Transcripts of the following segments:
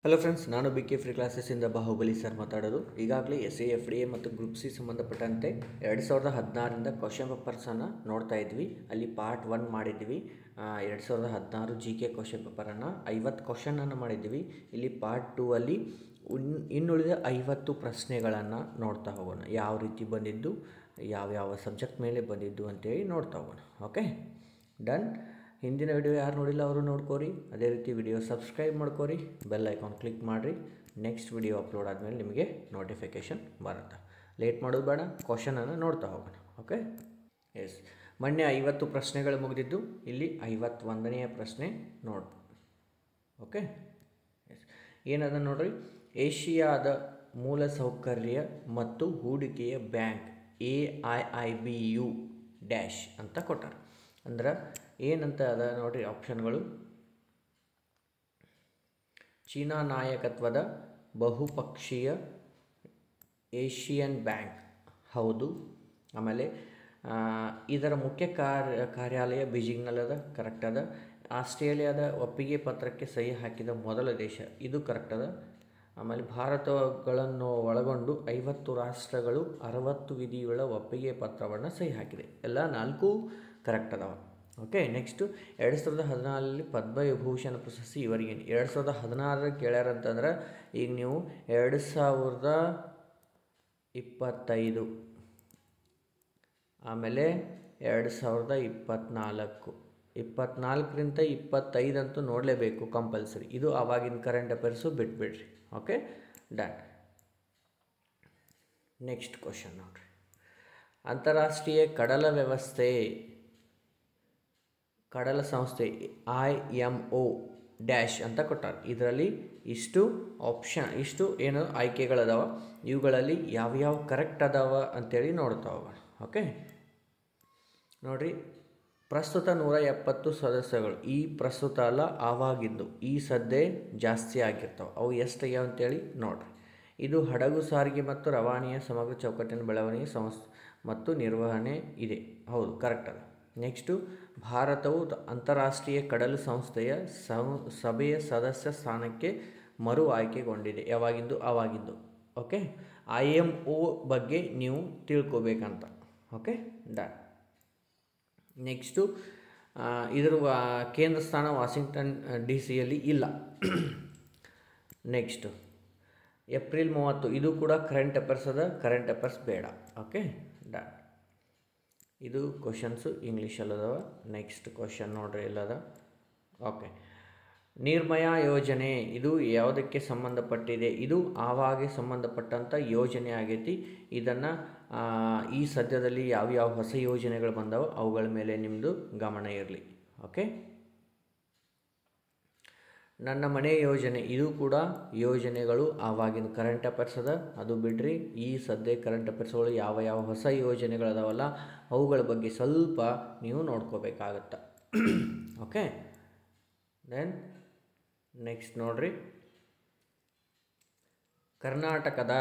Hello friends, ನಾನು B K free ಕ್ಲಾಸಸ್ಸಿಂದ Baahubali sir ಮಾತಾಡೋದು. ಈಗಾಗಲೇ SAFDA ಮತ್ತು ಗ್ರೂಪ್ ಸಿ ಸಂಬಂಧಪಟ್ಟಂತೆ 2016ರಿಂದ ಕ್ವಶನ್ ಪೇಪರ್ಸನ್ನು ನೋಡ್ತಾ ಇದ್ವಿ. ಅಲ್ಲಿ ಪಾರ್ಟ್ 1 ಮಾಡಿದ್ವಿ. 2016 GK ಕ್ವಶನ್ ಪೇಪರನ್ನು 50 ಕ್ವಶನನ್ನು ಮಾಡಿದ್ವಿ. ಇಲ್ಲಿ ಪಾರ್ಟ್ 2 ಅಲ್ಲಿ ಇನ್ನುಳಿದ 50 ಪ್ರಶ್ನೆಗಳನ್ನು ನೋಡ್ತಾ ಹೋಗೋಣ. ಯಾವ ರೀತಿ ಬಂದಿದ್ದು, ಯಾವ ಸಬ್ಜೆಕ್ಟ್ ಮೇಲೆ ಬಂದಿದ್ದು ಅಂತೇಳಿ ನೋಡ್ತಾ ಹೋಗೋಣ. Okay, done. ಹಿಂದಿನ ವಿಡಿಯೋ ಯಾರು ನೋಡಿಲ್ಲ ಅವರು ನೋಡ್ಕೋರಿ. ಅದೇ ರೀತಿ ವಿಡಿಯೋ ಸಬ್ಸ್ಕ್ರೈಬ್ ಮಾಡ್ಕೋರಿ, ಬೆಲ್ ಐಕಾನ್ ಕ್ಲಿಕ್ ಮಾಡಿರಿ. ನೆಕ್ಸ್ಟ್ ವಿಡಿಯೋ ಅಪ್ಲೋಡ್ ಆದಮೇಲೆ ನಿಮಗೆ ನೋಟಿಫಿಕೇಷನ್ ಬರುತ್ತೆ. ಲೇಟ್ ಮಾಡೋದು ಬೇಡ, ಕ್ವಶನನ್ನು ನೋಡ್ತಾ ಹೋಗೋಣ. ಓಕೆ, ಎಸ್, ಮೊನ್ನೆ 50 ಪ್ರಶ್ನೆಗಳು ಮುಗಿದಿದ್ದು. ಇಲ್ಲಿ 51ನೆಯ ಪ್ರಶ್ನೆ ನೋಡಿ. ಓಕೆ, ಎಸ್, ಏನದ ನೋಡ್ರಿ. ಏಷ್ಯಾದ ಮೂಲಸೌಕರ್ಯ ಮತ್ತು ಹೂಡಿಕೆಯ ಬ್ಯಾಂಕ್ AIIBU ಡ್ಯಾಶ್ ಅಂತ ಕೊಟ್ಟಾರೆ. ಅಂದ್ರೆ ಏನಂತ ಅದ ನೋಡ್ರಿ ಆಪ್ಷನ್ಗಳು. ಚೀನಾ ನಾಯಕತ್ವದ ಬಹುಪಕ್ಷೀಯ ಏಷಿಯನ್ ಬ್ಯಾಂಕ್, ಹೌದು. ಆಮೇಲೆ ಇದರ ಮುಖ್ಯ ಕಾರ್ಯಾಲಯ ಬೀಜಿಂಗ್ನಲ್ಲದ, ಕರೆಕ್ಟ್ ಅದ. ಆಸ್ಟ್ರೇಲಿಯಾದ ಒಪ್ಪಿಗೆ ಪತ್ರಕ್ಕೆ ಸಹಿ ಹಾಕಿದ ಮೊದಲ ದೇಶ, ಇದು ಕರೆಕ್ಟ್ ಅದ. ಆಮೇಲೆ ಭಾರತಗಳನ್ನು ಒಳಗೊಂಡು 50 ರಾಷ್ಟ್ರಗಳು 60 ವಿಧಿಗಳ ಒಪ್ಪಿಗೆ ಪತ್ರವನ್ನು ಸಹಿ ಹಾಕಿದೆ. ಎಲ್ಲ 4 ಕರೆಕ್ಟ್ ಅದಾವ. ಓಕೆ, ನೆಕ್ಸ್ಟು 2014 ಪದ್ಮವಿಭೂಷಣ ಪ್ರಶಸ್ತಿ ಇವರಿಗೆ 2016 ಕೇಳ್ಯಾರಂತಂದ್ರೆ ಈಗ ನೀವು 2025 ಆಮೇಲೆ 2024 24ರಿಂದ 25 ಅಂತೂ ನೋಡಲೇಬೇಕು ಕಂಪಲ್ಸರಿ. ಇದು ಆವಾಗಿನ ಕರೆಂಟ್ ಅಫೇರ್ಸು ಬಿಟ್ಬಿಡ್ರಿ. Okay, done. ನೆಕ್ಸ್ಟ್ ಕ್ವಶನ್ ನೋಡ್ರಿ. ಅಂತಾರಾಷ್ಟ್ರೀಯ ಕಡಲ ಸಂಸ್ಥೆ IMO ಡ್ಯಾಶ್ ಅಂತ ಕೊಟ್ಟಾರೆ. ಇದರಲ್ಲಿ ಇಷ್ಟು ಏನು ಆಯ್ಕೆಗಳದಾವ, ಇವುಗಳಲ್ಲಿ ಯಾವ್ಯಾವ ಕರೆಕ್ಟ್ ಅದಾವ ಅಂತೇಳಿ ನೋಡ್ತಾ ಹೋಗೋಣ. ಓಕೆ, ನೋಡಿರಿ. ಪ್ರಸ್ತುತ 170 ಸದಸ್ಯಗಳು. ಈ ಪ್ರಸ್ತುತ ಅಲ್ಲ, ಆವಾಗಿದ್ದು. ಈ ಸದ್ಯ ಜಾಸ್ತಿ ಆಗಿರ್ತಾವೆ. ಅವು ಎಷ್ಟಾಗ್ಯಾವ ಅಂತೇಳಿ ನೋಡಿರಿ. ಇದು ಹಡಗು ಸಾರಿಗೆ ಮತ್ತು ರವಾನೆಯ ಸಮಗ್ರ ಚೌಕಟ್ಟಿನ ಬೆಳವಣಿಗೆ ಮತ್ತು ನಿರ್ವಹಣೆ ಇದೆ, ಹೌದು, ಕರೆಕ್ಟ್ ಅದ. ನೆಕ್ಸ್ಟು, ಭಾರತವು ಅಂತಾರಾಷ್ಟ್ರೀಯ ಕಡಲು ಸಂಸ್ಥೆಯ ಸಭೆಯ ಸದಸ್ಯ ಸ್ಥಾನಕ್ಕೆ ಮರು ಆಯ್ಕೆಗೊಂಡಿದೆ. ಯಾವಾಗಿದ್ದು? ಆವಾಗಿದ್ದು. ಓಕೆ, IMO ಬಗ್ಗೆ ನೀವು ತಿಳ್ಕೊಬೇಕಂತ. Okay, done. ನೆಕ್ಸ್ಟು, ಇದರ ಕೇಂದ್ರ ಸ್ಥಾನ ವಾಷಿಂಗ್ಟನ್ DC ಇಲ್ಲ. ನೆಕ್ಸ್ಟು, ಏಪ್ರಿಲ್ 30, ಇದು ಕೂಡ ಕರೆಂಟ್ ಅಫೇರ್ಸ್ ಅದ. ಕರೆಂಟ್ ಅಫೇರ್ಸ್ ಬೇಡ. Okay, done. ಇದು ಕ್ವಶನ್ಸು ಇಂಗ್ಲೀಷಲ್ಲದವ. ನೆಕ್ಸ್ಟ್ ಕ್ವಶನ್ ನೋಡ್ರಿ ಎಲ್ಲದ. ಓಕೆ, ನಿರ್ಮಯ ಯೋಜನೆ ಇದು ಯಾವುದಕ್ಕೆ ಸಂಬಂಧಪಟ್ಟಿದೆ? ಇದು ಆವಾಗೆ ಸಂಬಂಧಪಟ್ಟಂಥ ಯೋಜನೆ ಆಗೈತಿ. ಇದನ್ನು ಈ ಸದ್ಯದಲ್ಲಿ ಯಾವ್ಯಾವ ಹೊಸ ಯೋಜನೆಗಳು ಬಂದವು ಅವುಗಳ ಮೇಲೆ ನಿಮ್ಮದು ಗಮನ ಇರಲಿ. ಓಕೆ, ನನ್ನ ಮನೆ ಯೋಜನೆ, ಇದು ಕೂಡ ಯೋಜನೆಗಳು ಆವಾಗಿನ ಕರೆಂಟ್ ಅಫೇರ್ಸ್ ಅದ. ಅದು ಬಿಡ್ರಿ. ಈ ಸದ್ಯ ಕರೆಂಟ್ ಅಫೇರ್ಸ್ಗಳು ಯಾವ ಹೊಸ ಯೋಜನೆಗಳದಾವಲ್ಲ ಅವುಗಳ ಬಗ್ಗೆ ಸ್ವಲ್ಪ ನೀವು ನೋಡ್ಕೋಬೇಕಾಗತ್ತೆ. ಓಕೆ, ದೆನ್ ನೆಕ್ಸ್ಟ್ ನೋಡ್ರಿ. ಕರ್ನಾಟಕದ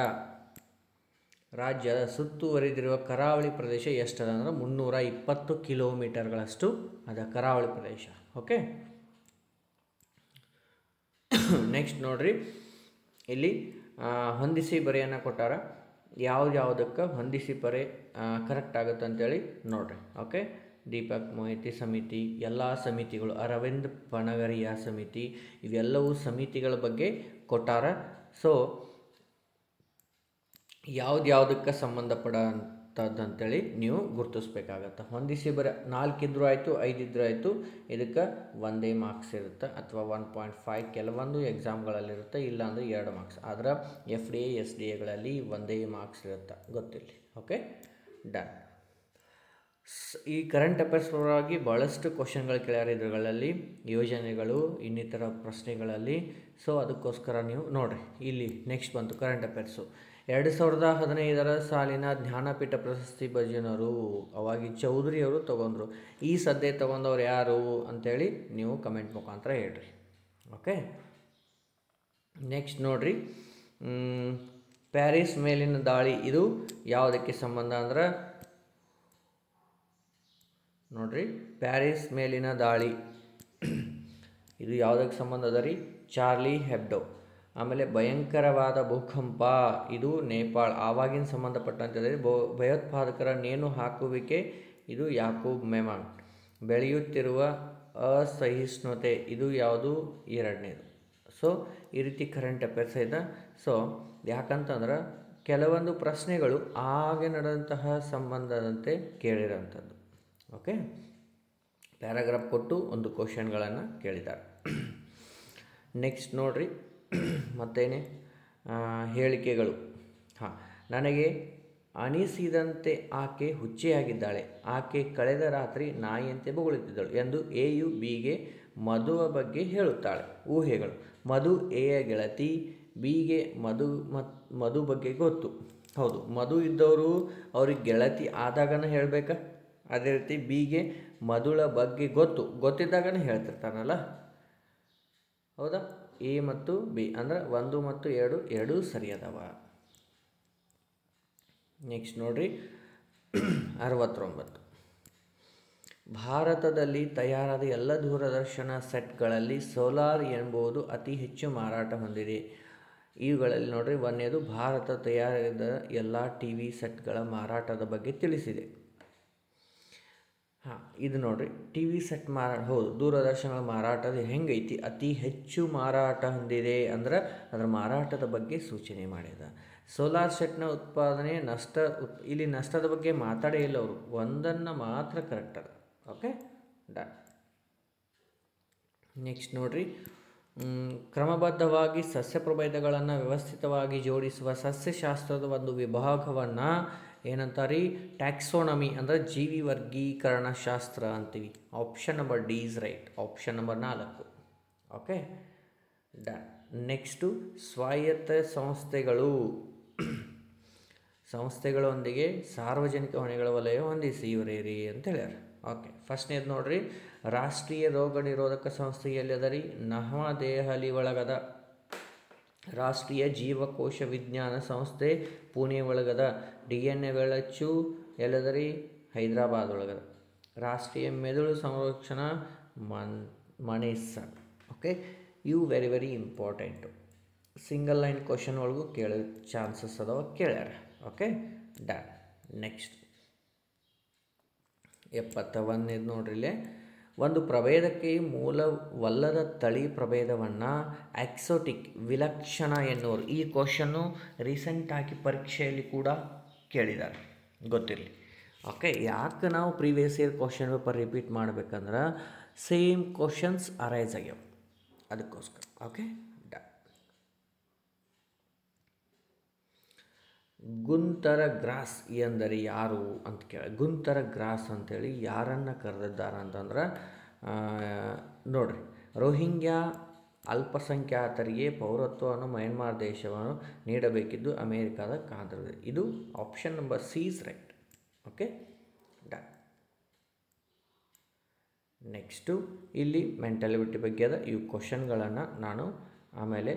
ರಾಜ್ಯದ ಸುತ್ತುವರಿದಿರುವ ಕರಾವಳಿ ಪ್ರದೇಶ ಎಷ್ಟದ ಅಂದ್ರೆ 320 ಕಿಲೋಮೀಟರ್ಗಳಷ್ಟು ಅದ ಕರಾವಳಿ ಪ್ರದೇಶ. ಓಕೆ, ನೆಕ್ಸ್ಟ್ ನೋಡ್ರಿ. ಇಲ್ಲಿ ಹೊಂದಿಸಿ ಬರೆಯನ್ನು ಕೊಟ್ಟಾರ. ಯಾವುದಕ್ಕೆ ಹೊಂದಿಸಿ ಬರೆ ಕರೆಕ್ಟ್ ಆಗುತ್ತೆ ಅಂತೇಳಿ ನೋಡ್ರಿ. ಓಕೆ, ದೀಪಕ್ ಮೊಹಿತಿ ಸಮಿತಿ, ಎಲ್ಲ ಸಮಿತಿಗಳು, ಅರವಿಂದ್ ಪನಗರಿಯ ಸಮಿತಿ, ಇವೆಲ್ಲವೂ ಸಮಿತಿಗಳ ಬಗ್ಗೆ ಕೊಟ್ಟಾರ. ಸೊ ಯಾವುದಕ್ಕೆ ಸಂಬಂಧಪಟ್ಟಂತೇಳಿ ನೀವು ಗುರುತಿಸ್ಬೇಕಾಗತ್ತೆ. ಹೊಂದಿಸಿ ಬರ 4 ಇದ್ರೂ ಆಯಿತು, 5 ಇದ್ರೂ ಆಯಿತು. ಇದಕ್ಕೆ 1 ಮಾರ್ಕ್ಸ್ ಇರುತ್ತೆ, ಅಥವಾ 1.5 ಕೆಲವೊಂದು ಎಕ್ಸಾಮ್ಗಳಲ್ಲಿರುತ್ತೆ, ಇಲ್ಲಾಂದರೆ 2 ಮಾರ್ಕ್ಸ್. ಆದರೆ FDA SDAಗಳಲ್ಲಿ 1 ಮಾರ್ಕ್ಸ್ ಇರುತ್ತೆ, ಗೊತ್ತಿರಲಿ. Okay, done. ಈ ಕರೆಂಟ್ ಅಫೇರ್ಸ್ ಪರವಾಗಿ ಭಾಳಷ್ಟು ಕ್ವಶನ್ಗಳು ಕೇಳ್ಯಾರ ಇದರಲ್ಲಿ, ಯೋಜನೆಗಳು ಇನ್ನಿತರ ಪ್ರಶ್ನೆಗಳಲ್ಲಿ. ಸೊ ಅದಕ್ಕೋಸ್ಕರ ನೀವು ನೋಡಿರಿ. ಇಲ್ಲಿ ನೆಕ್ಸ್ಟ್ ಬಂತು ಕರೆಂಟ್ ಅಫೇರ್ಸು. 2015 ಸಾಲಿನ ಜ್ಞಾನಪೀಠ ಪ್ರಶಸ್ತಿ ಭಜನರು ಅವಾಗಿ ಚೌಧರಿಯವರು ತೊಗೊಂಡ್ರು. ಈ ಸದ್ಯ ತೊಗೊಂಡವ್ರು ಯಾರು ಅಂತೇಳಿ ನೀವು ಕಮೆಂಟ್ ಮುಖಾಂತರ ಹೇಳ್ರಿ. ಓಕೆ, ನೆಕ್ಸ್ಟ್ ನೋಡ್ರಿ. ಪ್ಯಾರಿಸ್ ಮೇಲಿನ ದಾಳಿ, ಇದು ಯಾವುದಕ್ಕೆ ಸಂಬಂಧ ಅಂದ್ರೆ ನೋಡ್ರಿ. ಪ್ಯಾರಿಸ್ ಮೇಲಿನ ದಾಳಿ ಇದು ಯಾವುದಕ್ಕೆ ಸಂಬಂಧ ಅದ ರೀ? ಚಾರ್ಲಿ ಹೆಬ್ಡೋ. ಆಮೇಲೆ ಭಯಂಕರವಾದ ಭೂಕಂಪ, ಇದು ನೇಪಾಳ. ಆವಾಗಿನ ಸಂಬಂಧಪಟ್ಟಂತೆ ಭಯೋತ್ಪಾದಕರ ನೇಣು ಹಾಕುವಿಕೆ, ಇದು ಯಾಕೂಬ್ ಮೆಮನ್. ಬೆಳೆಯುತ್ತಿರುವ ಅಸಹಿಷ್ಣುತೆ, ಇದು ಯಾವುದು, ಎರಡನೇದು. ಸೊ ಈ ರೀತಿ ಕರೆಂಟ್ ಅಫೇರ್ಸ್ ಇದೆ. ಸೊ ಯಾಕಂತಂದ್ರೆ ಕೆಲವೊಂದು ಪ್ರಶ್ನೆಗಳು ಆಗ ನಡೆದಂತಹ ಸಂಬಂಧದಂತೆ ಕೇಳಿರೋಂಥದ್ದು. ಓಕೆ, ಪ್ಯಾರಾಗ್ರಾಫ್ ಕೊಟ್ಟು ಒಂದು ಕ್ವಶನ್ಗಳನ್ನು ಕೇಳಿದ್ದಾರೆ. ನೆಕ್ಸ್ಟ್ ನೋಡ್ರಿ, ಮತ್ತೇನೆ ಹೇಳಿಕೆಗಳು. ನನಗೆ ಅನಿಸಿದಂತೆ ಆಕೆ ಹುಚ್ಚೆಯಾಗಿದ್ದಾಳೆ. ಆಕೆ ಕಳೆದ ರಾತ್ರಿ ನಾಯಿಯಂತೆ ಬೊಗಳುತ್ತಿದ್ದಳು ಎಂದು ಎಯು ಬಿಗೆ ಮಧುವ ಬಗ್ಗೆ ಹೇಳುತ್ತಾಳೆ. ಊಹೆಗಳು. ಮಧು ಎಯ ಗೆಳತಿ, ಬಿಗೆ ಮಧು ಬಗ್ಗೆ ಗೊತ್ತು. ಹೌದು, ಮಧು ಇದ್ದವರು ಅವ್ರಿಗೆ ಗೆಳತಿ ಆದಾಗನ ಹೇಳಬೇಕಾ? ಅದೇ ರೀತಿ ಬಿಗೆ ಮಧುಳ ಬಗ್ಗೆ ಗೊತ್ತಿದ್ದಾಗನೇ ಹೇಳ್ತಿರ್ತಾನಲ್ಲ. ಹೌದಾ? ಎ ಮತ್ತು ಬಿ ಅಂದ್ರೆ 1 ಮತ್ತು 2 ಎರಡೂ ಸರಿಯಾದವ. ನೆಕ್ಸ್ಟ್ ನೋಡ್ರಿ, 69. ಭಾರತದಲ್ಲಿ ತಯಾರಾದ ಎಲ್ಲ ದೂರದರ್ಶನ ಸೆಟ್ಗಳಲ್ಲಿ ಸೋಲಾರ್ ಎಂಬುದು ಅತಿ ಹೆಚ್ಚು ಮಾರಾಟ ಹೊಂದಿದೆ. ಇವುಗಳಲ್ಲಿ ನೋಡ್ರಿ, ಒಂದನೇದು ಭಾರತ ತಯಾರಾದ ಎಲ್ಲ ಟಿವಿ ಸೆಟ್ಗಳ ಮಾರಾಟದ ಬಗ್ಗೆ ತಿಳಿಸಿದೆ. ಇದು ನೋಡ್ರಿ, ಟಿವಿ ಸೆಟ್ ಮಾರಾಟ. ಹೌದು, ದೂರದರ್ಶನಗಳ ಮಾರಾಟದ ಹೆಂಗೈತಿ, ಅತಿ ಹೆಚ್ಚು ಮಾರಾಟ ಹೊಂದಿದೆ ಅಂದ್ರೆ ಅದರ ಮಾರಾಟದ ಬಗ್ಗೆ ಸೂಚನೆ ಮಾಡಿದ. ಸೋಲಾರ್ ಸೆಟ್ನ ಉತ್ಪಾದನೆ ಇಲ್ಲಿ ನಷ್ಟದ ಬಗ್ಗೆ ಮಾತಾಡೇ ಇಲ್ಲ ಅವರು, ಒಂದನ್ನು ಮಾತ್ರ ಕರೆಕ್ಟ್ ಅದ. Okay, done. ನೆಕ್ಸ್ಟ್ ನೋಡ್ರಿ, ಕ್ರಮಬದ್ಧವಾಗಿ ಸಸ್ಯ ಪ್ರಭೇದಗಳನ್ನು ವ್ಯವಸ್ಥಿತವಾಗಿ ಜೋಡಿಸುವ ಸಸ್ಯಶಾಸ್ತ್ರದ ಒಂದು ವಿಭಾಗವನ್ನು ಏನಂತಾರೆ? ಟ್ಯಾಕ್ಸೋನಮಿ ಅಂದರೆ ಜೀವಿ ವರ್ಗೀಕರಣ ಶಾಸ್ತ್ರ ಅಂತೀವಿ. Option number D is right. Option number 4. Okay, done. Next, ಸ್ವಾಯತ್ತ ಸಂಸ್ಥೆಗಳೊಂದಿಗೆ ಸಾರ್ವಜನಿಕ ಹೊಣೆಗಳ ವಲಯ ಹೊಂದಿಸಿ ಇವರೇರಿ ಅಂತ ಹೇಳ್ಯಾರ. ಓಕೆ, ಫಸ್ಟ್ನೇದು ನೋಡ್ರಿ, ರಾಷ್ಟ್ರೀಯ ರೋಗ ನಿರೋಧಕ ಸಂಸ್ಥೆ ಎಲ್ಲದರಿ? ನವದೆಹಲಿ ಒಳಗದ. ರಾಷ್ಟ್ರೀಯ ಜೀವಕೋಶ ವಿಜ್ಞಾನ ಸಂಸ್ಥೆ ಪುಣೆ ಒಳಗದ. DNA ಬೆಳಚು ಎಲ್ಲದರಿ? ಹೈದರಾಬಾದ್ ಒಳಗದ. ರಾಷ್ಟ್ರೀಯ ಮೆದುಳು ಸಂರಕ್ಷಣಾ ಮನೇಸರ್. ಓಕೆ, ಇವು very very important. Single line question ಒಳಗೂ ಕೇಳೋ ಚಾನ್ಸಸ್ ಅದಾವ, ಕೇಳ್ಯಾರ. Okay, done. ನೆಕ್ಸ್ಟ್ 71 ನೋಡ್ರಿ, ಇಲ್ಲೇ ಒಂದು ಪ್ರಭೇದಕ್ಕೆ ಮೂಲವಲ್ಲದ ತಳಿ ಪ್ರಭೇದವನ್ನು ಎಕ್ಸೋಟಿಕ್, ವಿಲಕ್ಷಣ ಎನ್ನುವರು. ಈ ಕ್ವಶನ್ನು ರೀಸೆಂಟಾಗಿ ಪರೀಕ್ಷೆಯಲ್ಲಿ ಕೂಡ ಕೇಳಿದ್ದಾರೆ, ಗೊತ್ತಿರಲಿ. ಓಕೆ, ಯಾಕೆ ನಾವು previous year question paper repeat ಮಾಡ್ಬೇಕಂದ್ರೆ ಸೇಮ್ ಕ್ವಶನ್ಸ್ ಅರೈಸ್ ಆಗ್ಯಾವ, ಅದಕ್ಕೋಸ್ಕರ. Okay, done. ಗುಂತರ ಗ್ರಾಸ್ ಎಂದರೆ ಯಾರು ಅಂತ ಕೇಳಿ, ಗುಂತರ ಗ್ರಾಸ್ ಅಂತೇಳಿ ಯಾರನ್ನು ಕರೆದಿದ್ದಾರೆ ಅಂತಂದ್ರೆ ನೋಡ್ರಿ, ರೋಹಿಂಗ್ಯಾ ಅಲ್ಪಸಂಖ್ಯಾತರಿಗೆ ಪೌರತ್ವವನ್ನು ಮಯನ್ಮಾರ್ ದೇಶವನ್ನು ನೀಡಬೇಕಿದ್ದು ಅಮೇರಿಕಾದ ಕಾಂಗ್ರೆಸ್. ಇದು option number C is right. Okay, done. Next, ಇಲ್ಲಿ ಮೆಂಟಾಲಿಟಿ ಬಗ್ಗೆ ಅದ. ಇವು ಕ್ವಶನ್ಗಳನ್ನು ನಾನು ಆಮೇಲೆ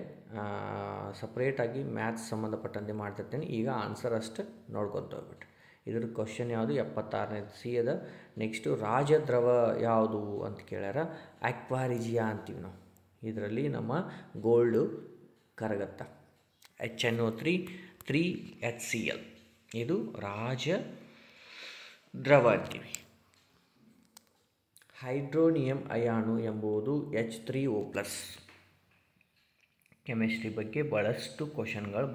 ಸಪ್ರೇಟಾಗಿ ಮ್ಯಾಥ್ಸ್ ಸಂಬಂಧಪಟ್ಟಂತೆ ಮಾಡ್ತಿರ್ತೀನಿ. ಈಗ ಆನ್ಸರ್ ಅಷ್ಟು ನೋಡ್ಕೊತ ಹೋಗ್ಬಿಟ್ರಿ. ಇದ್ರ ಕ್ವಶನ್ ಯಾವುದು? 76ನೇದು ಸಿ ಅದ. ನೆಕ್ಸ್ಟು, ರಾಜದ್ರವ ಯಾವುದು ಅಂತ ಕೇಳ್ಯಾರ? ಆಕ್ವಾರಿಜಿಯಾ ಅಂತೀವಿ ನಾವು. ಇದರಲ್ಲಿ ನಮ್ಮ ಗೋಲ್ಡು ಕರಗತ್ತ. HNO3 3HCl, ಇದು ರಾಜದ್ರವ ಅಂತೀವಿ. ಹೈಡ್ರೋನಿಯಂ ಅಯಾನು ಎಂಬುದು H3O+. ಕೆಮಿಸ್ಟ್ರಿ ಬಗ್ಗೆ ಭಾಳಷ್ಟು ಕ್ವಶನ್ಗಳು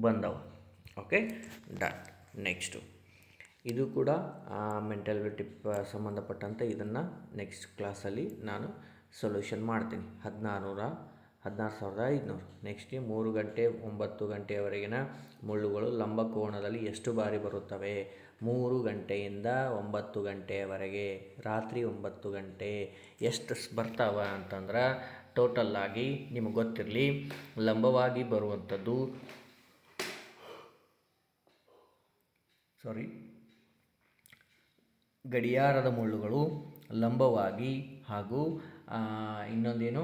ಬಂದವು. Okay, done. ನೆಕ್ಸ್ಟು, ಇದು ಕೂಡ ಮೆಂಟಾಲಿಟಿ ಸಂಬಂಧಪಟ್ಟಂತೆ. ಇದನ್ನು ನೆಕ್ಸ್ಟ್ ಕ್ಲಾಸಲ್ಲಿ ನಾನು ಸೊಲ್ಯೂಷನ್ ಮಾಡ್ತೀನಿ. 16,500. ನೆಕ್ಸ್ಟ್ 3 ಗಂಟೆ 9 ಗಂಟೆಯವರೆಗಿನ ಮುಳ್ಳುಗಳು ಲಂಬಕೋನದಲ್ಲಿ ಎಷ್ಟು ಬಾರಿ ಬರುತ್ತವೆ? 3 ಗಂಟೆಯಿಂದ 9 ಗಂಟೆಯವರೆಗೆ, ರಾತ್ರಿ 9 ಗಂಟೆ ಎಷ್ಟು ಬರ್ತಾವ ಅಂತಂದ್ರೆ ಟೋಟಲ್ಲಾಗಿ ನಿಮಗೆ ಗೊತ್ತಿರಲಿ, ಲಂಬವಾಗಿ ಬರುವಂಥದ್ದು ಗಡಿಯಾರದ ಮುಳ್ಳುಗಳು ಲಂಬವಾಗಿ ಹಾಗೂ ಇನ್ನೊಂದೇನು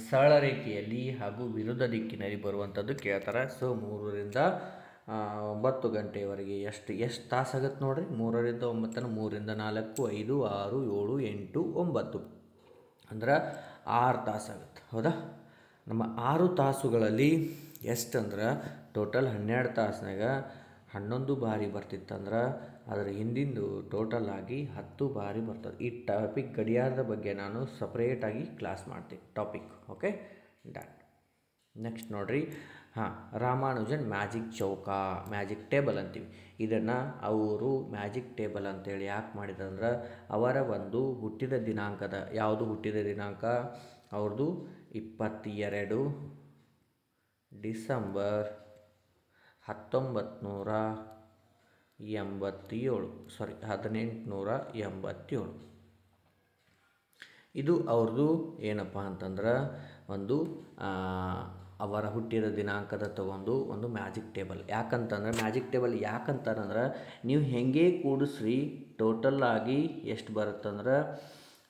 ಸರಳ ರೇಖೆಯಲ್ಲಿ ಹಾಗೂ ವಿರುದ್ಧ ದಿಕ್ಕಿನಲ್ಲಿ ಬರುವಂಥದ್ದು ಕೇಳ್ತಾರೆ. ಸೊ 3 ರಿಂದ 9 ಗಂಟೆಯವರೆಗೆ ಎಷ್ಟು ತಾಸಾಗತ್ತೆ ನೋಡಿರಿ? 3 ರಿಂದ 9, 3 ರಿಂದ 4, 5, 6, 7, 8, 9 ಅಂದ್ರೆ 6 ತಾಸಾಗುತ್ತೆ. ಹೌದಾ? ನಮ್ಮ 6 ತಾಸುಗಳಲ್ಲಿ ಎಷ್ಟಂದ್ರೆ ಟೋಟಲ್ 12 ತಾಸ್ನಾಗ 11 ಬಾರಿ ಬರ್ತಿತ್ತಂದ್ರೆ ಅದರ ಹಿಂದಿಂದು ಟೋಟಲ್ ಆಗಿ 10 ಬಾರಿ ಬರ್ತದೆ. ಈ ಟಾಪಿಕ್ ಗಡಿಯಾರದ ಬಗ್ಗೆ ನಾನು ಸಪ್ರೇಟಾಗಿ ಕ್ಲಾಸ್ ಮಾಡ್ತೀನಿ ಟಾಪಿಕ್. Okay, done. ನೆಕ್ಸ್ಟ್ ನೋಡ್ರಿ, ರಾಮಾನುಜನ್ ಮ್ಯಾಜಿಕ್ ಚೌಕ, ಮ್ಯಾಜಿಕ್ ಟೇಬಲ್ ಅಂತೀವಿ. ಇದನ್ನು ಅವರು ಮ್ಯಾಜಿಕ್ ಟೇಬಲ್ ಅಂತೇಳಿ ಯಾಕೆ ಮಾಡಿದಂದ್ರೆ ಅವರ ಒಂದು ಹುಟ್ಟಿದ ದಿನಾಂಕದ, ಯಾವುದು ಹುಟ್ಟಿದ ದಿನಾಂಕ ಅವ್ರದ್ದು 22 ಡಿಸೆಂಬರ್ 1887. ಇದು ಅವ್ರದ್ದು ಏನಪ್ಪ ಅಂತಂದ್ರೆ ಒಂದು ಅವರ ಹುಟ್ಟಿದ ದಿನಾಂಕದ ತಗೊಂಡು ಒಂದು ಮ್ಯಾಜಿಕ್ ಟೇಬಲ್. ಯಾಕಂತಂದ್ರೆ ಮ್ಯಾಜಿಕ್ ಟೇಬಲ್ ಯಾಕಂತಾರಂದ್ರೆ ನೀವು ಹೆಂಗೆ ಕೂಡಿಸ್ರಿ ಟೋಟಲ್ ಆಗಿ ಎಷ್ಟು ಬರುತ್ತಂದ್ರೆ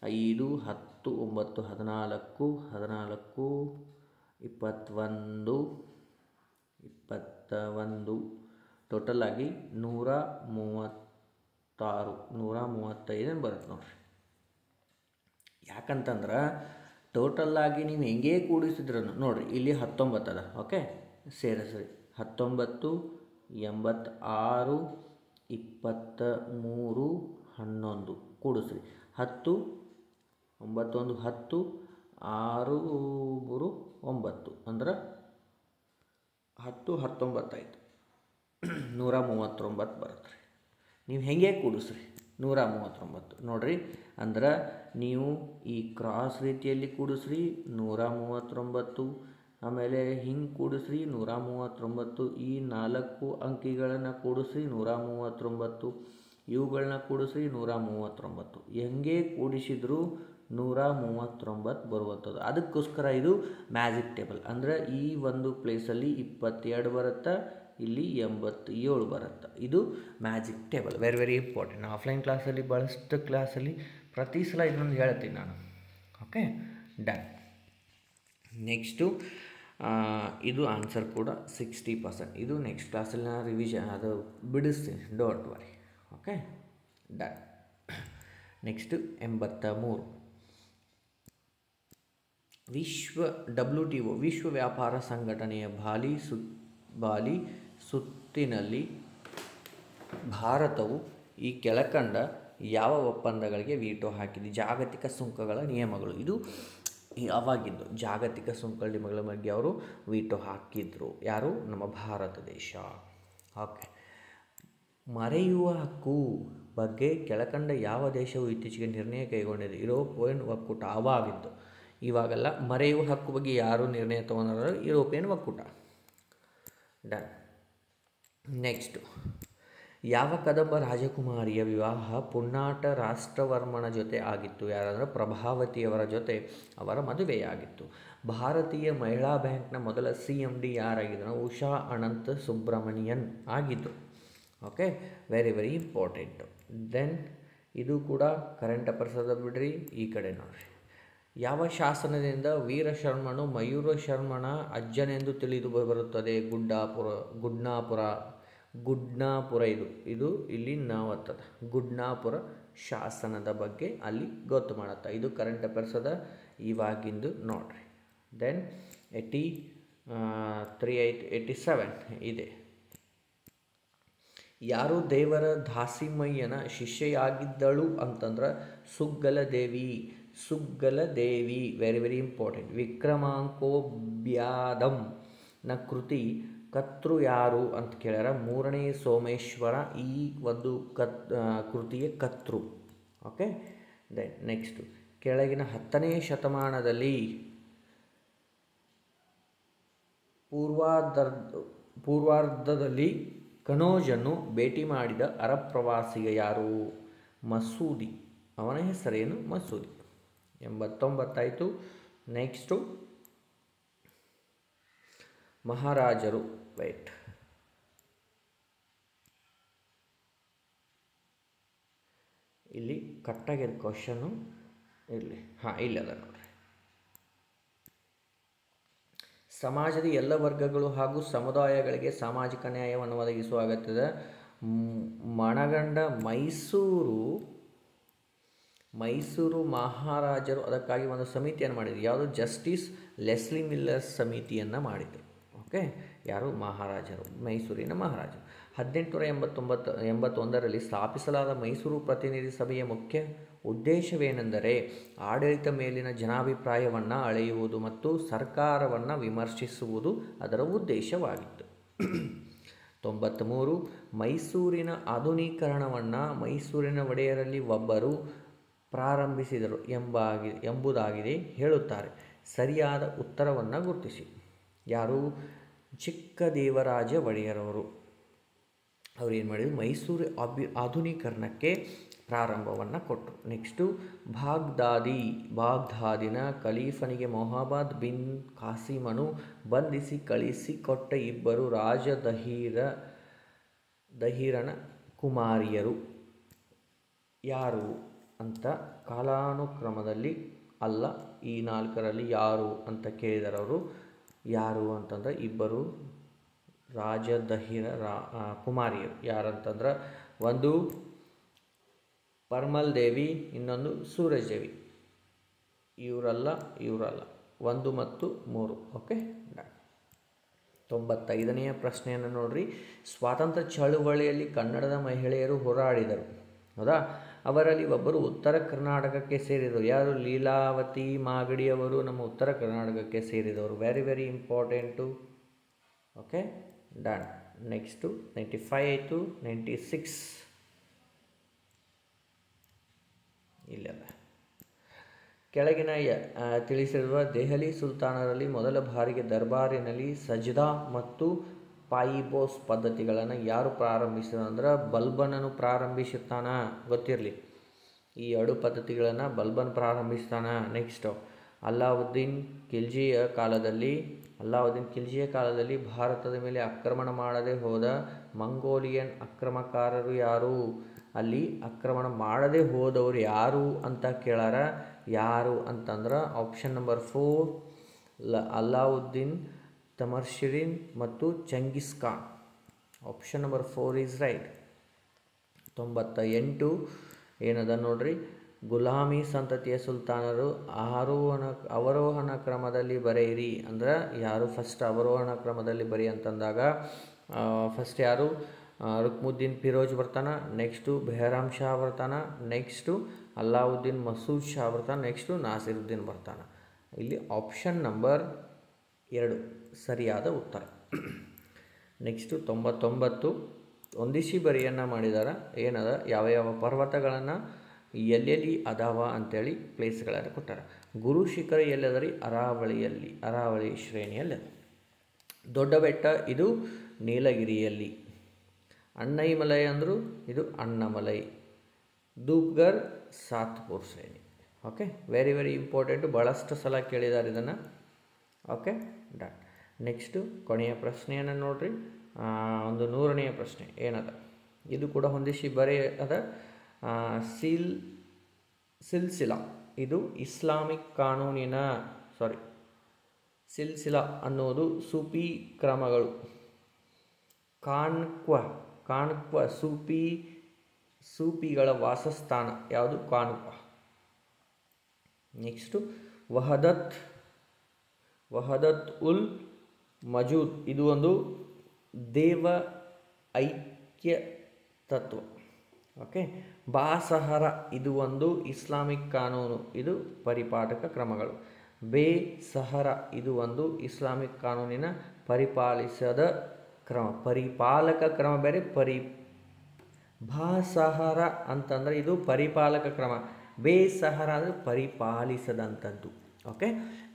5, 10, 9, 14, 21 ಟೋಟಲ್ ಆಗಿ 136, 135 ಬರುತ್ತೆ ನೋಡ್ರಿ. ಯಾಕಂತಂದ್ರೆ ಟೋಟಲ್ಲಾಗಿ ನೀವು ಹೆಂಗೇ ಕೂಡಿಸಿದ್ರು ನೋಡಿರಿ, ಇಲ್ಲಿ 19 ಅದ. ಓಕೆ, ಸೇರಿಸ್ರಿ 19, 86, 23, 11 ಕೂಡಿಸ್ರಿ 10, 9, 1, 10, 6, 3, 9 ಅಂದ್ರೆ 10, 19 ಆಯಿತು. 139 ಬರುತ್ತೆ ರೀ. ನೀವು ಹೆಂಗೆ ಕೂಡಿಸ್ರಿ 139 ನೋಡಿರಿ. ಅಂದ್ರೆ ನೀವು ಈ ಕ್ರಾಸ್ ರೀತಿಯಲ್ಲಿ ಕೂಡಿಸ್ರಿ 139, ಆಮೇಲೆ ಹಿಂಗೆ ಕೂಡಿಸ್ರಿ 139, ಈ 4 ಅಂಕಿಗಳನ್ನು ಕೂಡಿಸ್ರಿ 139, ಇವುಗಳನ್ನ ಕೂಡಿಸ್ರಿ 139. ಹೆಂಗೆ ಕೂಡಿಸಿದ್ರು 139 ಬರುವಂಥದ್ದು. ಅದಕ್ಕೋಸ್ಕರ ಇದು ಮ್ಯಾಜಿಕ್ ಟೇಬಲ್. ಅಂದರೆ ಈ ಒಂದು ಪ್ಲೇಸಲ್ಲಿ 22 ಬರುತ್ತೆ, ಇಲ್ಲಿ 87 ಬರುತ್ತೆ. ಇದು magic table. Very important. Offline ಕ್ಲಾಸಲ್ಲಿ ಭಾಳಷ್ಟು ಕ್ಲಾಸಲ್ಲಿ ಪ್ರತಿ ಸಲ ಇದೊಂದು ಹೇಳ್ತೀನಿ ನಾನು. Okay, done. ನೆಕ್ಸ್ಟು ಇದು ಆನ್ಸರ್ ಕೂಡ 60%. ಇದು ನೆಕ್ಸ್ಟ್ ಕ್ಲಾಸಲ್ಲಿ ನಾನು ರಿವಿಷನ್ ಅದು ಬಿಡಿಸ್ತೀನಿ, don't worry. Okay, done. Next 83 WTO ವಿಶ್ವ ವ್ಯಾಪಾರ ಸಂಘಟನೆಯ ಬಾಲಿ ಸುತ್ತಿನಲ್ಲಿ ಭಾರತವು ಈ ಕೆಳಕಂಡ ಯಾವ ಒಪ್ಪಂದಗಳಿಗೆ ವೀಟೋ ಹಾಕಿದೆ? ಜಾಗತಿಕ ಸುಂಕಗಳ ನಿಯಮಗಳು. ಇದು ಅವಾಗಿದ್ದು ಜಾಗತಿಕ ಸುಂಕಗಳ ನಿಯಮಗಳ ಬಗ್ಗೆ ಅವರು ವೀಟೋ ಹಾಕಿದ್ರು. ಯಾರು? ನಮ್ಮ ಭಾರತ ದೇಶ. ಓಕೆ, ಮರೆಯುವ ಹಕ್ಕು ಬಗ್ಗೆ ಕೆಳಕಂಡ ಯಾವ ದೇಶವು ಇತ್ತೀಚೆಗೆ ನಿರ್ಣಯ ಕೈಗೊಂಡಿದೆ? ಯುರೋಪಿಯನ್ ಒಕ್ಕೂಟ. ಅವಾಗಿದ್ದು. ಇವಾಗೆಲ್ಲ ಮರೆಯುವ ಹಕ್ಕು ಬಗ್ಗೆ ಯಾರು ನಿರ್ಣಯ ತಗೊಂಡ್ರೆ ಯುರೋಪಿಯನ್ ಒಕ್ಕೂಟ. ಡನ್. ನೆಕ್ಸ್ಟು, ಯಾವ ಕದಂಬ ರಾಜಕುಮಾರಿಯ ವಿವಾಹ ಪುನ್ನಾಟ ರಾಷ್ಟ್ರವರ್ಮನ ಜೊತೆ ಆಗಿತ್ತು? ಯಾರಂದ್ರೆ ಪ್ರಭಾವತಿಯವರ ಜೊತೆ ಅವರ ಮದುವೆಯಾಗಿತ್ತು. ಭಾರತೀಯ ಮಹಿಳಾ ಬ್ಯಾಂಕ್ನ ಮೊದಲ CMD ಯಾರಾಗಿದ್ರು? ಉಷಾ ಅನಂತ ಸುಬ್ರಮಣಿಯನ್ ಆಗಿದ್ದರು. Okay, very important. ದೆನ್ ಇದು ಕೂಡ ಕರೆಂಟ್ ಅಫೇರ್ಸ್ ಅದ ಬಿಡ್ರಿ. ಈ ಕಡೆ ನೋಡ್ರಿ, ಯಾವ ಶಾಸನದಿಂದ ವೀರಶರ್ಮನು ಮಯೂರ ಶರ್ಮನ ಅಜ್ಜನೆಂದು ತಿಳಿದು ಬರುತ್ತದೆ? ಗುಡ್ನಾಪುರ ಇದು ಇಲ್ಲಿ ನಾವತ್ತದ ಗುಡ್ನಾಪುರ ಶಾಸನದ ಬಗ್ಗೆ ಅಲ್ಲಿ ಗೊತ್ತು ಮಾಡತ್ತ. ಇದು ಕರೆಂಟ್ ಅಫೇರ್ಸ್ ಅದ ಇವಾಗಿಂದು ನೋಡ್ರಿ. ದೆನ್ 87 ಇದೆ. ಯಾರು ದೇವರ ದಾಸಿಮಯ್ಯನ ಶಿಷ್ಯೆಯಾಗಿದ್ದಳು ಅಂತಂದ್ರೆ ಸುಗ್ಗಲದೇವಿ. Very important. ವಿಕ್ರಮಾಂಕೋಬ್ಯಾದಮ್ನ ಕೃತಿ ಕರ್ತೃ ಯಾರು ಅಂತ ಕೇಳ್ಯಾರ? 3ನೇ ಸೋಮೇಶ್ವರ ಈ ಒಂದು ಕೃತಿಯ ಕರ್ತೃ. ಓಕೆ, ದೆನ್ ನೆಕ್ಸ್ಟು, ಕೆಳಗಿನ 10ನೇ ಶತಮಾನದಲ್ಲಿ ಪೂರ್ವಾರ್ಧದಲ್ಲಿ ಕನೋಜನ್ನು ಭೇಟಿ ಮಾಡಿದ ಅರಬ್ ಪ್ರವಾಸಿಗ ಯಾರು? ಮಸೂದಿ. ಅವನ ಹೆಸರೇನು? ಮಸೂದಿ. 89 ಆಯಿತು. ನೆಕ್ಸ್ಟು, ಮಹಾರಾಜರು. ವೇಟ್, ಇಲ್ಲಿ ಕಟ್ಟಾಗ್ಯದ ಕ್ವಶನ್ನು ಇರಲಿ. ಇಲ್ಲಿ ಅದ ನೋಡ್ರಿ. ಸಮಾಜದ ಎಲ್ಲ ವರ್ಗಗಳು ಹಾಗೂ ಸಮುದಾಯಗಳಿಗೆ ಸಾಮಾಜಿಕ ನ್ಯಾಯವನ್ನು ಒದಗಿಸುವ ಅಗತ್ಯದ ಮನಗಂಡ ಮೈಸೂರು ಮಹಾರಾಜರು ಅದಕ್ಕಾಗಿ ಒಂದು ಸಮಿತಿಯನ್ನು ಮಾಡಿದರು. ಯಾವುದು? ಜಸ್ಟಿಸ್ ಲೆಸ್ಲಿ ಮಿಲ್ಲರ್ ಸಮಿತಿಯನ್ನು ಮಾಡಿದೆ. ಓಕೆ, ಯಾರು? ಮಹಾರಾಜರು, ಮೈಸೂರಿನ ಮಹಾರಾಜರು. 1881ರಲ್ಲಿ ಸ್ಥಾಪಿಸಲಾದ ಮೈಸೂರು ಪ್ರತಿನಿಧಿ ಸಭೆಯ ಮುಖ್ಯ ಉದ್ದೇಶವೇನೆಂದರೆ ಆಡಳಿತ ಮೇಲಿನ ಜನಾಭಿಪ್ರಾಯವನ್ನು ಅಳೆಯುವುದು ಮತ್ತು ಸರ್ಕಾರವನ್ನು ವಿಮರ್ಶಿಸುವುದು ಅದರ ಉದ್ದೇಶವಾಗಿತ್ತು. 93 ಮೈಸೂರಿನ ಆಧುನೀಕರಣವನ್ನು ಮೈಸೂರಿನ ಒಡೆಯರಲ್ಲಿ ಒಬ್ಬರು ಪ್ರಾರಂಭಿಸಿದರು ಎಂಬುದಾಗಿದೆ ಹೇಳುತ್ತಾರೆ. ಸರಿಯಾದ ಉತ್ತರವನ್ನು ಗುರುತಿಸಿ. ಯಾರು? ಚಿಕ್ಕದೇವರಾಜ ಒಡೆಯರವರು. ಅವರು ಏನು ಮಾಡಿದರು? ಮೈಸೂರು ಆಧುನೀಕರಣಕ್ಕೆ ಪ್ರಾರಂಭವನ್ನು ಕೊಟ್ಟರು. ನೆಕ್ಸ್ಟು ಬಾಗ್ದಾದಿನ ಖಲೀಫನಿಗೆ ಮೊಹಮ್ಮದ್ ಬಿನ್ ಕಾಸಿಮನು ಬಂಧಿಸಿ ಕಳಿಸಿಕೊಟ್ಟ ಇಬ್ಬರು ದಹೀರನ ಕುಮಾರಿಯರು ಯಾರು ಅಂತ ಕಾಲಾನುಕ್ರಮದಲ್ಲಿ ಅಲ್ಲ, ಈ 4ರಲ್ಲಿ ಯಾರು ಅಂತ ಕೇಳಿದರವರು. ಯಾರು ಅಂತಂದ್ರೆ ಇಬ್ಬರು ರಾಜದಹಿರ ಕುಮಾರಿಯರು. ಯಾರಂತಂದ್ರೆ ಒಂದು ಪರ್ಮಲ್ ದೇವಿ, ಇನ್ನೊಂದು ಸೂರಜ್ ದೇವಿ. ಇವರಲ್ಲ 1 ಮತ್ತು 3. ಓಕೆ, 95ನೆಯ ಪ್ರಶ್ನೆಯನ್ನು ನೋಡ್ರಿ. ಸ್ವಾತಂತ್ರ್ಯ ಚಳುವಳಿಯಲ್ಲಿ ಕನ್ನಡದ ಮಹಿಳೆಯರು ಹೋರಾಡಿದರು, ಹೌದಾ? ಅವರಲ್ಲಿ ಒಬ್ಬರು ಉತ್ತರ ಕರ್ನಾಟಕಕ್ಕೆ ಸೇರಿದವರು. ಯಾರು? ಲೀಲಾವತಿ ಮಾಗಡಿಯವರು ನಮ್ಮ ಉತ್ತರ ಕರ್ನಾಟಕಕ್ಕೆ ಸೇರಿದವರು. Very very important. Okay, done. Next 95 ಆಯಿತು. 96 ಇಲ್ಲಲ್ಲ. ಕೆಳಗಿನ ತಿಳಿಸಿರುವ ದೆಹಲಿ ಸುಲ್ತಾನರಲ್ಲಿ ಮೊದಲ ಬಾರಿಗೆ ದರ್ಬಾರಿನಲ್ಲಿ ಸಜ್ದಾ ಮತ್ತು ಪಾಯಿಬೋಸ್ ಪದ್ಧತಿಗಳನ್ನು ಯಾರು ಪ್ರಾರಂಭಿಸಿದ ಅಂದ್ರೆ ಬಲ್ಬನನು ಪ್ರಾರಂಭಿಸುತ್ತಾನ. ಗೊತ್ತಿರಲಿ, ಈ 2 ಪದ್ಧತಿಗಳನ್ನು ಬಲ್ಬನ್ ಪ್ರಾರಂಭಿಸ್ತಾನ. ನೆಕ್ಸ್ಟು ಅಲ್ಲಾವುದ್ದೀನ್ ಖಿಲ್ಜಿಯ ಕಾಲದಲ್ಲಿ ಭಾರತದ ಮೇಲೆ ಆಕ್ರಮಣ ಮಾಡದೆ ಹೋದ ಮಂಗೋಲಿಯನ್ ಆಕ್ರಮಣಕಾರರು ಯಾರು? ಅಲ್ಲಿ ಆಕ್ರಮಣ ಮಾಡದೆ ಹೋದವರು ಯಾರು ಅಂತ ಕೇಳಾರ. ಯಾರು ಅಂತಂದ್ರೆ ಆಪ್ಷನ್ ನಂಬರ್ 4 ಅಲ್ಲಾವುದ್ದೀನ್, ತಮರ್ಶಿರಿನ್ ಮತ್ತು Genghis Khan. Option number 4 is right. 98 ಏನದ ನೋಡ್ರಿ. ಗುಲಾಮಿ ಸಂತತಿಯ ಸುಲ್ತಾನರು ಅವರೋಹಣ ಕ್ರಮದಲ್ಲಿ ಬರೆಯಿರಿ ಅಂದ್ರೆ ಯಾರು? ಫಸ್ಟ್ ಅವರೋಹಣ ಕ್ರಮದಲ್ಲಿ ಬರಿ ಅಂತಂದಾಗ ಫಸ್ಟ್ ಯಾರು? ರುಕ್ಮುದ್ದೀನ್ ಫಿರೋಜ್ ಬರ್ತಾನ. ನೆಕ್ಸ್ಟು ಬೆಹರಾಮ್ ಶಾ ಬರ್ತಾನ. ನೆಕ್ಸ್ಟು ಅಲ್ಲಾವುದ್ದೀನ್ ಮಸೂದ್ ಶಾ ಬರ್ತಾನೆ. ನೆಕ್ಸ್ಟು ನಾಸಿರುದ್ದೀನ್ ಬರ್ತಾನೆ. ಇಲ್ಲಿ ಆಪ್ಷನ್ ನಂಬರ್ 2 ಸರಿಯಾದ ಉತ್ತರ. ನೆಕ್ಸ್ಟು 99 ಹೊಂದಿಸಿ ಬರಿಯನ್ನು ಮಾಡಿದಾರ. ಏನದ? ಯಾವ ಪರ್ವತಗಳನ್ನು ಎಲ್ಲೆಲ್ಲಿ ಅದಾವ ಅಂಥೇಳಿ ಪ್ಲೇಸ್ಗಳನ್ನು ಕೊಟ್ಟಾರ. ಗುರು ಶಿಖರ ಎಲ್ಲದರಿ? ಅರಾವಳಿ ಶ್ರೇಣಿಯಲ್ಲಿ. ದೊಡ್ಡ ಬೆಟ್ಟ ಇದು ನೀಲಗಿರಿಯಲ್ಲಿ. ಅಣ್ಣೈಮಲೈ ಅಂದರು ಇದು ಅಣ್ಣಮಲೈ. ಧೂಪ್ಗರ್ ಸಾತ್ಪುರ್ ಶ್ರೇಣಿ. Okay, very very important. ಭಾಳಷ್ಟು ಸಲ ಕೇಳಿದ್ದಾರೆ ಇದನ್ನು. Okay, done. ನೆಕ್ಸ್ಟು ಕೊನೆಯ ಪ್ರಶ್ನೆಯನ್ನು ನೋಡ್ರಿ. ಒಂದು 100ನೆಯ ಪ್ರಶ್ನೆ ಏನದ? ಇದು ಕೂಡ ಹೊಂದಿಸಿ ಬರೀ ಅದ. ಸಿಲ್ಸಿಲಾ ಇದು ಇಸ್ಲಾಮಿಕ್ ಕಾನೂನಿನ ಸಿಲ್ಸಿಲಾ ಅನ್ನೋದು ಸೂಫಿ ಕ್ರಮಗಳು. ಕಾಣ್ಕ್ವ ಸೂಫಿಗಳ ವಾಸಸ್ಥಾನ ಯಾವುದು? ಕಾಣ್ಕ್ವ. ನೆಕ್ಸ್ಟು ವಹದತ್ ಉಲ್ ಮಜೂದ್ ಇದು ಒಂದು ದೇವ ಐಕ್ಯ ತತ್ವ. ಓಕೆ, ಬಾಸಹರ ಇದು ಒಂದು ಇಸ್ಲಾಮಿಕ್ ಕಾನೂನು, ಇದು ಪರಿಪಾಠಕ ಕ್ರಮಗಳು. ಬೇಸಹರ ಇದು ಒಂದು ಇಸ್ಲಾಮಿಕ್ ಕಾನೂನಿನ ಪರಿಪಾಲಿಸದ ಕ್ರಮ. ಪರಿಪಾಲಕ ಕ್ರಮ ಬೇರೆ, ಬಾಸಹರ ಅಂತಂದರೆ ಇದು ಪರಿಪಾಲಕ ಕ್ರಮ. ಬೇಸಹರ ಅಂದರೆ ಪರಿಪಾಲಿಸದಂಥದ್ದು. ಓಕೆ,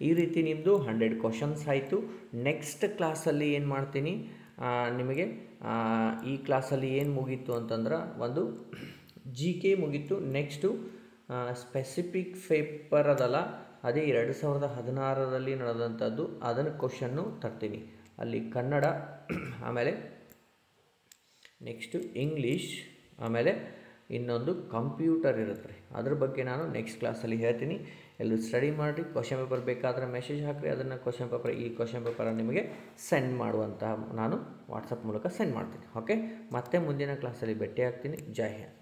ಈ ರೀತಿ ನಿಮ್ಮದು 100 ಕ್ವಶನ್ಸ್ ಆಯಿತು. ನೆಕ್ಸ್ಟ್ ಕ್ಲಾಸಲ್ಲಿ ಏನು ಮಾಡ್ತೀನಿ ನಿಮಗೆ, ಈ ಕ್ಲಾಸಲ್ಲಿ ಏನು ಮುಗೀತು ಅಂತಂದ್ರೆ ಒಂದು GK ಮುಗೀತು. ನೆಕ್ಸ್ಟು ಸ್ಪೆಸಿಫಿಕ್ ಪೇಪರ್ ಅದಲ್ಲ, ಅದೇ 2016ರಲ್ಲಿ ನಡೆದಂಥದ್ದು, ಅದನ್ನು ಕ್ವಶನ್ನು ತರ್ತೀನಿ. ಅಲ್ಲಿ ಕನ್ನಡ, ಆಮೇಲೆ ನೆಕ್ಸ್ಟು ಇಂಗ್ಲೀಷ್, ಆಮೇಲೆ ಇನ್ನೊಂದು ಕಂಪ್ಯೂಟರ್ ಇರುತ್ತೆ ರೀ. ಅದ್ರ ಬಗ್ಗೆ ನಾನು ನೆಕ್ಸ್ಟ್ ಕ್ಲಾಸಲ್ಲಿ ಹೇಳ್ತೀನಿ. ಎಲ್ಲರೂ ಸ್ಟಡಿ ಮಾಡಿರಿ. ಕ್ವಶನ್ ಪೇಪರ್ ಬೇಕಾದರೆ ಮೆಸೇಜ್ ಹಾಕಿರಿ. ಅದನ್ನು ಈ ಕ್ವಶನ್ ಪೇಪರನ್ನು ನಿಮಗೆ ಸೆಂಡ್ ಮಾಡುವಂತಹ ನಾನು ವಾಟ್ಸಪ್ ಮೂಲಕ ಸೆಂಡ್ ಮಾಡ್ತೀನಿ. ಓಕೆ, ಮತ್ತೆ ಮುಂದಿನ ಕ್ಲಾಸಲ್ಲಿ ಭೇಟಿ ಆಗ್ತೀನಿ. ಜೈ ಹಿಂದ್.